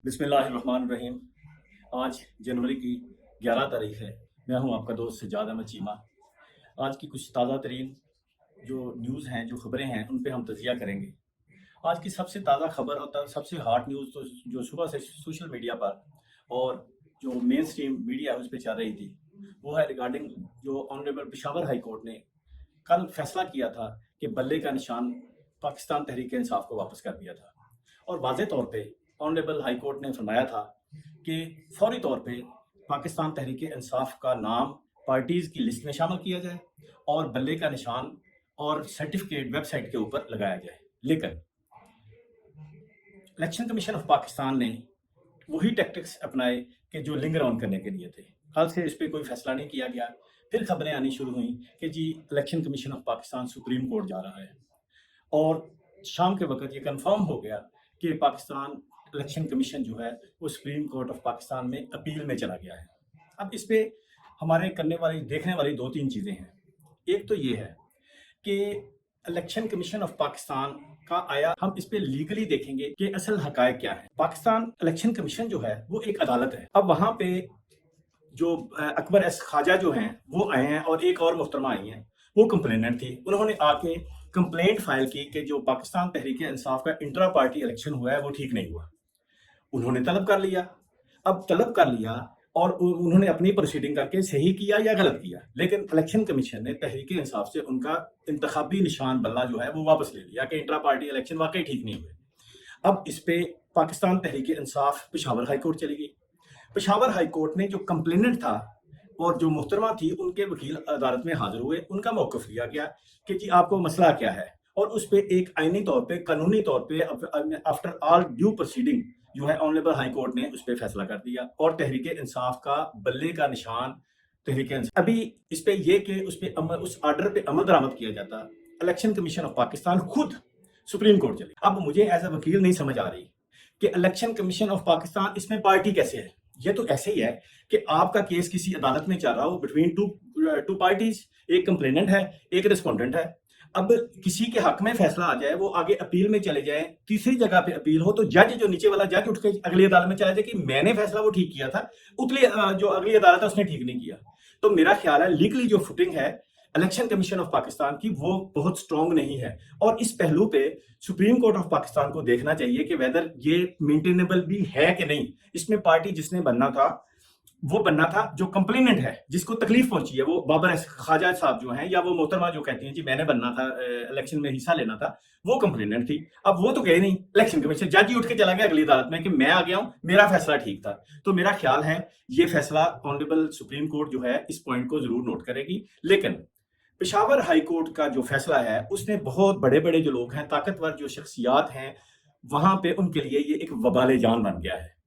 بسم اللہ الرحمن الرحیم۔ آج جنوری کی 11 تاریخ ہے۔ میں ہوں آپ کا دوست سجاد احمد چیمہ۔ آج کی کچھ تازہ ترین جو نیوز ہیں، جو خبریں ہیں، ان پہ ہم تجزیہ کریں گے۔ آج کی سب سے تازہ خبر اور سب سے ہاٹ نیوز تو جو صبح سے سوشل میڈیا پر اور جو مین سٹریم میڈیا ہے اس پہ چل رہی تھی، وہ ہے ریگارڈنگ جو آنریبل پشاور ہائی کورٹ نے کل فیصلہ کیا تھا کہ بلے کا نشان پاکستان تحریک انصاف کو واپس کر دیا تھا، اور واضح طور پہ آنریبل ہائی کورٹ نے فرمایا تھا کہ فوری طور پہ پاکستان تحریک انصاف کا نام پارٹیز کی لسٹ میں شامل کیا جائے اور بلے کا نشان اور سرٹیفکیٹ ویب سائٹ کے اوپر لگایا جائے۔ لیکن الیکشن کمیشن آف پاکستان نے وہی ٹیکٹکس اپنائے کہ جو لنگر آن کرنے کے لیے تھے۔ کل سے اس پہ کوئی فیصلہ نہیں کیا گیا۔ پھر خبریں آنی شروع ہوئیں کہ جی election commission of Pakistan supreme court جا رہا ہے، اور شام کے وقت یہ کنفرم ہو گیا کہ پاکستان الیکشن کمیشن جو ہے وہ سپریم کورٹ آف پاکستان میں اپیل میں چلا گیا ہے۔ اب اس پہ ہمارے دیکھنے والی دو تین چیزیں ہیں۔ ایک تو یہ ہے کہ الیکشن کمیشن آف پاکستان کا آیا، ہم اس پہ لیگلی دیکھیں گے کہ اصل حقائق کیا ہے۔ پاکستان الیکشن کمیشن جو ہے وہ ایک عدالت ہے۔ اب وہاں پہ جو اکبر ایس خواجہ جو ہیں وہ آئے ہیں، اور ایک اور محترمہ آئی ہیں، وہ کمپلیننٹ تھی۔ انہوں نے آ کے کمپلینٹ فائل کی کہ جو پاکستان تحریک انصاف کا انٹرا پارٹی الیکشن ہوا ہے وہ ٹھیک نہیں ہوا۔ انہوں نے طلب کر لیا، اور انہوں نے اپنی پروسیڈنگ کر کے صحیح کیا یا غلط کیا، لیکن الیکشن کمیشن نے تحریک انصاف سے ان کا انتخابی نشان بلہ جو ہے وہ واپس لے لیا کہ انٹرا پارٹی الیکشن واقعی ٹھیک نہیں ہوئے۔ اب اس پہ پاکستان تحریک انصاف پشاور ہائی کورٹ چلی گئی۔ پشاور ہائی کورٹ نے جو کمپلیننٹ تھا اور جو محترمہ تھی، ان کے وکیل عدالت میں حاضر ہوئے، ان کا موقف لیا گیا کہ جی آپ کو مسئلہ کیا ہے، اور اس پہ ایک آئینی طور پہ، قانونی طور پہ، آفٹر آل ڈیو پروسیڈنگ جو ہے آنریبل ہائی کورٹ نے اس پہ فیصلہ کر دیا، اور تحریک انصاف کا بلے کا نشان تحریک انصاف۔ ابھی اس پہ یہ کہ اس آرڈر پہ عمل درآمد کیا جاتا، الیکشن کمیشن آف پاکستان خود سپریم کورٹ چلے۔ اب مجھے ایز اے وکیل نہیں سمجھ آ رہی کہ الیکشن کمیشن آف پاکستان اس میں پارٹی کیسے ہے۔ یہ تو ایسے ہی ہے کہ آپ کا کیس کسی عدالت میں چل رہا ہو بٹوین ٹو پارٹیز، ایک کمپلیننٹ ہے، ایک ریسپونڈنٹ ہے۔ اب کسی کے حق میں فیصلہ آ جائے، وہ آگے اپیل میں چلے جائیں، تیسری جگہ پہ اپیل ہو، تو جج جو نیچے والا جج اٹھ کے اگلی عدالت میں چلا جائے کہ میں نے فیصلہ وہ ٹھیک کیا تھا، جو اگلی عدالت ہے اس نے ٹھیک نہیں کیا۔ تو میرا خیال ہے لیگلی جو فوٹنگ ہے الیکشن کمیشن آف پاکستان کی، وہ بہت سٹرونگ نہیں ہے، اور اس پہلو پہ سپریم کورٹ آف پاکستان کو دیکھنا چاہیے کہ ویدر یہ مینٹینیبل بھی ہے کہ نہیں۔ اس میں پارٹی جس نے بننا تھا وہ بننا تھا جو کمپلیننٹ ہے، جس کو تکلیف پہنچی ہے، وہ بابر خواجہ صاحب جو ہیں، یا وہ محترمہ جو کہتی ہیں جی میں نے بننا تھا، الیکشن میں حصہ لینا تھا، وہ کمپلیننٹ تھی۔ اب وہ تو گئے نہیں الیکشن کمیشن، جج ہی اٹھ کے چلا گیا اگلی عدالت میں کہ میں آ گیا ہوں، میرا فیصلہ ٹھیک تھا۔ تو میرا خیال ہے یہ فیصلہ آنریبل سپریم کورٹ جو ہے اس پوائنٹ کو ضرور نوٹ کرے گی۔ لیکن پشاور ہائی کورٹ کا جو فیصلہ ہے اس نے بہت بڑے بڑے جو لوگ ہیں، طاقتور جو شخصیات ہیں وہاں پہ، ان کے لیے یہ ایک وبال جان بن گیا ہے،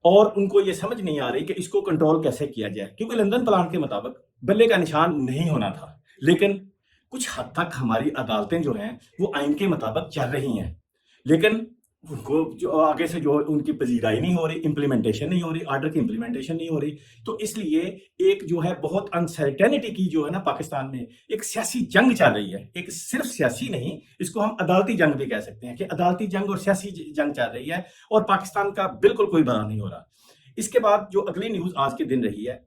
اور ان کو یہ سمجھ نہیں آ رہی کہ اس کو کنٹرول کیسے کیا جائے، کیونکہ لندن پلان کے مطابق بلے کا نشان نہیں ہونا تھا، لیکن کچھ حد تک ہماری عدالتیں جو ہیں وہ آئین کے مطابق چل رہی ہیں، لیکن ان کو جو آگے سے جو ان کی پذیرائی نہیں ہو رہی، امپلیمنٹیشن نہیں ہو رہی، آرڈر کی امپلیمنٹیشن نہیں ہو رہی۔ تو اس لیے ایک جو ہے بہت انسرٹینٹی کی جو ہے نا پاکستان میں ایک سیاسی جنگ چل رہی ہے، ایک صرف سیاسی نہیں، اس کو ہم عدالتی جنگ بھی کہہ سکتے ہیں کہ عدالتی جنگ اور سیاسی جنگ چل رہی ہے، اور پاکستان کا بالکل کوئی بھلا نہیں ہو رہا۔ اس کے بعد جو اگلی نیوز آج کے دن رہی ہے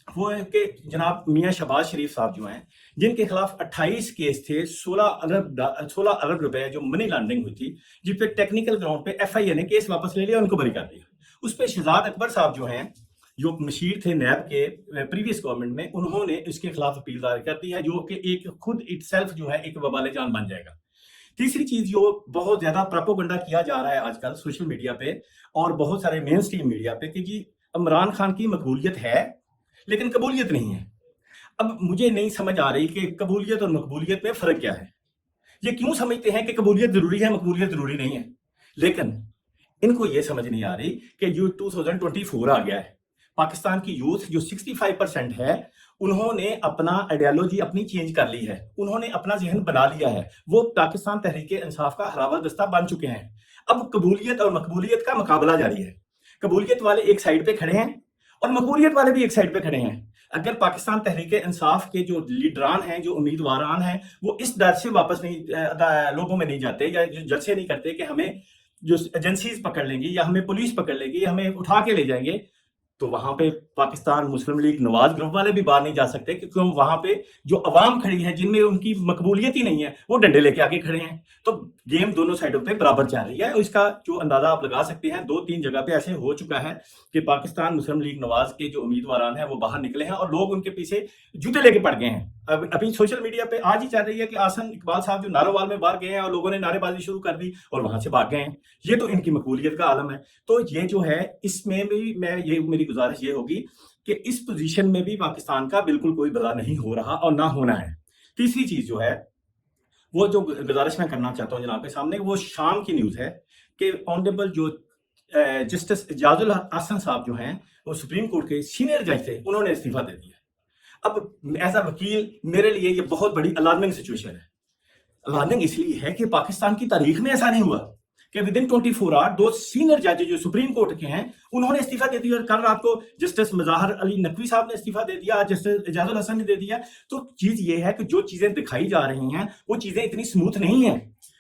وہ ہے کہ جناب میاں شہباز شریف صاحب جو ہیں، جن کے خلاف 28 کیس تھے، 16 ارب روپے جو منی لانڈرنگ ہوئی تھی، جن پہ ٹیکنیکل گراؤنڈ پہ ایف آئی اے نے کیس واپس لے لیا، ان کو بری کر دیا۔ اس پہ شہزاد اکبر صاحب جو ہیں، جو مشیر تھے نیب کے پریویس گورنمنٹ میں، انہوں نے اس کے خلاف اپیل دائر کر دی ہے، جو کہ ایک خود اٹ سیلف جو ہے ایک وبال جان بن جائے گا۔ تیسری چیز جو بہت زیادہ پراپوگنڈا کیا جا رہا ہے آج کل سوشل میڈیا پہ اور بہت سارے مین سٹریم میڈیا پہ کہ جی عمران خان کی مقبولیت ہے لیکن قبولیت نہیں ہے۔ اب مجھے نہیں سمجھ آ رہی کہ قبولیت اور مقبولیت میں فرق کیا ہے۔ یہ کیوں سمجھتے ہیں کہ قبولیت ضروری ہے، مقبولیت ضروری نہیں ہے، لیکن ان کو یہ سمجھ نہیں آ رہی کہ جو 2024 آ گیا ہے، پاکستان کی یوتھ جو 65% ہے، انہوں نے اپنا آئیڈیالوجی اپنی چینج کر لی ہے، انہوں نے اپنا ذہن بنا لیا ہے، وہ پاکستان تحریک انصاف کا ہراول دستہ بن چکے ہیں۔ اب قبولیت اور مقبولیت کا مقابلہ جاری ہے، قبولیت والے ایک سائڈ پہ کھڑے ہیں اور مقبولیت والے بھی ایک سائڈ پہ کھڑے ہیں۔ اگر پاکستان تحریک انصاف کے جو لیڈران ہیں، جو امیدواران ہیں، وہ اس ڈر سے واپس نہیں لوگوں میں نہیں جاتے یا جلسے نہیں کرتے کہ ہمیں جو ایجنسیز پکڑ لیں گی یا ہمیں پولیس پکڑ لے گی یا ہمیں اٹھا کے لے جائیں گے تو وہاں پہ پاکستان مسلم لیگ نواز گروپ والے بھی باہر نہیں جا سکتے کیونکہ ہم وہاں پہ جو عوام کھڑی ہے جن میں ان کی مقبولیت ہی نہیں ہے وہ ڈنڈے لے کے آگے کھڑے ہیں. تو گیم دونوں سائڈوں پہ برابر چل رہی ہے اور اس کا جو اندازہ آپ لگا سکتے ہیں 2-3 جگہ پہ ایسے ہو چکا ہے کہ پاکستان مسلم لیگ نواز کے جو امیدواران ہیں وہ باہر نکلے ہیں اور لوگ ان کے پیچھے جوتے لے کے پڑ گئے ہیں. ابھی سوشل میڈیا پہ آج ہی چل رہی ہے کہ آسن اقبال صاحب جو نارووال میں باہر گئے ہیں اور لوگوں نے نعرے بازی شروع کر دی اور وہاں سے بھاگ گئے ہیں. یہ تو ان کی مقبولیت کا عالم ہے. تو یہ جو ہے اس میں بھی میری گزارش یہ ہوگی کہ اس پوزیشن میں بھی پاکستان کا بالکل کوئی بھلا نہیں ہو رہا اور نہ ہونا ہے. تیسری چیز جو ہے وہ جو گزارش میں کرنا چاہتا ہوں جناب کے سامنے وہ شام کی نیوز ہے کہ آنریبل جو جسٹس اعجاز الحسن صاحب جو ہیں وہ سپریم کورٹ کے سینئر جج تھے انہوں نے استعفیٰ دے دیا. اب ایز اے وکیل میرے لیے یہ بہت بڑی الارمنگ سچویشن ہے. الارمنگ اس لیے ہے کہ پاکستان کی تاریخ میں ایسا نہیں ہوا کہ ود ان 24 آور 2 سینئر جج جو سپریم کورٹ کے ہیں انہوں نے استعفیٰ دے دیا اور کل رات کو جسٹس مظاہر علی نقوی صاحب نے استعفیٰ دے دیا, جسٹس اعجاز الحسن نے دے دیا. تو چیز یہ ہے کہ جو چیزیں دکھائی جا رہی ہیں وہ چیزیں اتنی سموتھ نہیں ہیں.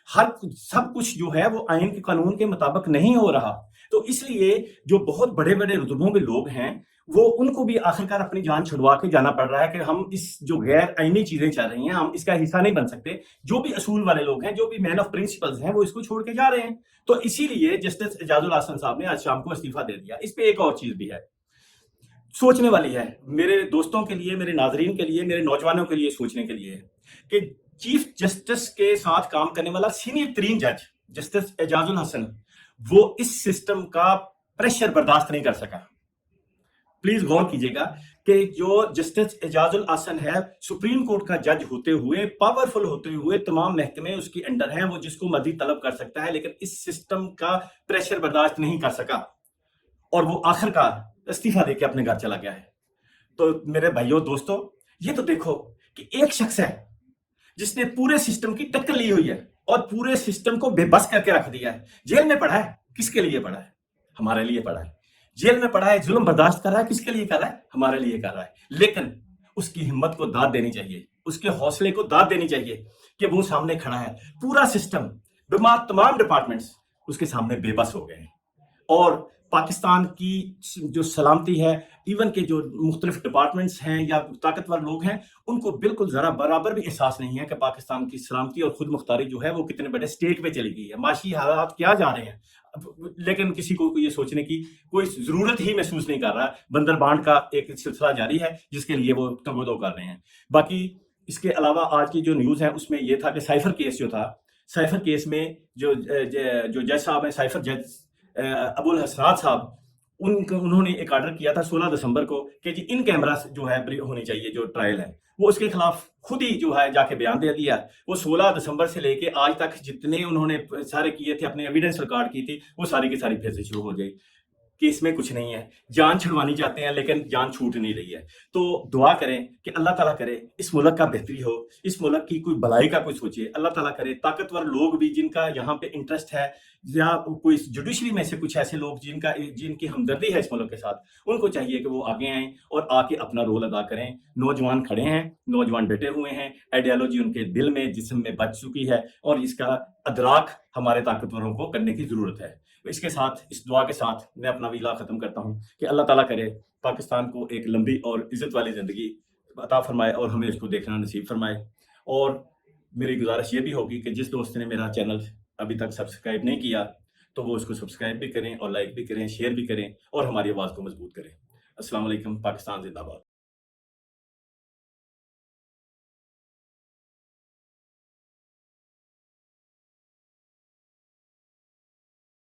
سب کچھ جو ہے وہ آئین کے قانون کے مطابق نہیں ہو رہا. تو اس لیے جو بہت بڑے بڑے رتبوں کے لوگ ہیں وہ ان کو بھی آخرکار اپنی جان چھڑوا کے جانا پڑ رہا ہے کہ ہم اس جو غیر آئینی چیزیں چل رہی ہیں ہم اس کا حصہ نہیں بن سکتے. جو بھی اصول والے لوگ ہیں جو بھی مین آف پرنسپلز ہیں وہ اس کو چھوڑ کے جا رہے ہیں. تو اسی لیے جسٹس اعجاز الحسن صاحب نے آج شام کو استعفیٰ دے دیا. اس پہ ایک اور چیز بھی ہے سوچنے والی ہے میرے دوستوں کے لیے, میرے ناظرین کے لیے, میرے نوجوانوں کے لیے سوچنے کے لیے کہ چیف جسٹس کے ساتھ کام کرنے والا سینئر ترین جج جسٹس اعجاز الحسن وہ اس سسٹم کا پریشر برداشت نہیں کر سکا. پلیز غور کیجئے گا کہ جو جسٹس اعجاز الحسن ہے سپریم کورٹ کا جج ہوتے ہوئے, پاورفل ہوتے ہوئے, تمام محکمے اس کی انڈر ہیں, وہ جس کو مرضی طلب کر سکتا ہے, لیکن اس سسٹم کا پریشر برداشت نہیں کر سکا اور وہ آخرکار استعفیٰ دے کے اپنے گھر چلا گیا ہے. تو میرے بھائیوں دوستوں یہ تو دیکھو کہ ایک شخص ہے جس نے پورے سسٹم کی ٹکر لی ہوئی ہے اور پورے سسٹم کو بے بس کر کے رکھ دیا ہے. جیل میں پڑا ہے, کس کے لیے پڑا ہے؟ ہمارے لیے پڑا ہے. جیل میں پڑا ہے, ظلم برداشت کر رہا ہے, کس کے لیے کر رہا ہے؟ ہمارے لیے کر رہا ہے. لیکن اس کی ہمت کو داد دینی چاہیے, اس کے حوصلے کو داد دینی چاہیے کہ وہ سامنے کھڑا ہے. پورا سسٹم تمام ڈپارٹمنٹس اس کے سامنے بے بس ہو گئے ہیں اور پاکستان کی جو سلامتی ہے ایون کہ جو مختلف ڈپارٹمنٹس ہیں یا طاقتور لوگ ہیں ان کو بالکل ذرا برابر بھی احساس نہیں ہے کہ پاکستان کی سلامتی اور خود مختاری جو ہے وہ کتنے بڑے سٹیج پہ چلی گئی ہے. معاشی حالات کیا جا رہے ہیں لیکن کسی کو یہ سوچنے کی کوئی ضرورت ہی محسوس نہیں کر رہا. بندر بانٹ کا ایک سلسلہ جاری ہے جس کے لیے وہ تگودو کر رہے ہیں. باقی اس کے علاوہ آج کی جو نیوز ہے اس میں یہ تھا کہ سائفر کیس جو تھا, سائفر کیس میں جو جج صاحب ہیں, سائفر جج ابو الحسنات صاحب, انہوں نے ایک آرڈر کیا تھا 16 دسمبر کو کہ جی ان کیمرہ جو ہے ہونی چاہیے جو ٹرائل ہے وہ اس کے خلاف خود ہی جو ہے جا کے بیان دے دیا. وہ 16 دسمبر سے لے کے آج تک جتنے انہوں نے سارے کیے تھے اپنے ایویڈنس ریکارڈ کی تھی وہ ساری کی ساری پھر سے شروع ہو گئی کہ اس میں کچھ نہیں ہے. جان چھڑوانی چاہتے ہیں لیکن جان چھوٹ نہیں رہی ہے. تو دعا کریں کہ اللہ تعالیٰ کرے اس ملک کا بہتری ہو, اس ملک کی کوئی بھلائی کا کوئی سوچے. اللہ تعالیٰ کرے طاقتور لوگ بھی جن کا یہاں پہ انٹرسٹ ہے یا کوئی جوڈیشری میں سے کچھ ایسے لوگ جن کی ہمدردی ہے اس ملک کے ساتھ, ان کو چاہیے کہ وہ آگے آئیں اور آ کے اپنا رول ادا کریں. نوجوان کھڑے ہیں, نوجوان بیٹھے ہوئے ہیں, آئیڈیالوجی ان کے دل میں جسم میں بچ چکی ہے اور اس کا ادراک ہمارے طاقتوروں کو کرنے کی ضرورت ہے. اس کے ساتھ, اس دعا کے ساتھ میں اپنا ویلا ختم کرتا ہوں کہ اللہ تعالیٰ کرے پاکستان کو ایک لمبی اور عزت والی زندگی عطا فرمائے اور ہمیں اس کو دیکھنا نصیب فرمائے. اور میری گزارش یہ بھی ہوگی کہ جس دوست نے میرا چینل ابھی تک سبسکرائب نہیں کیا تو وہ اس کو سبسکرائب بھی کریں اور لائک بھی کریں, شیئر بھی کریں اور ہماری آواز کو مضبوط کریں. السلام علیکم. پاکستان زندہ باد.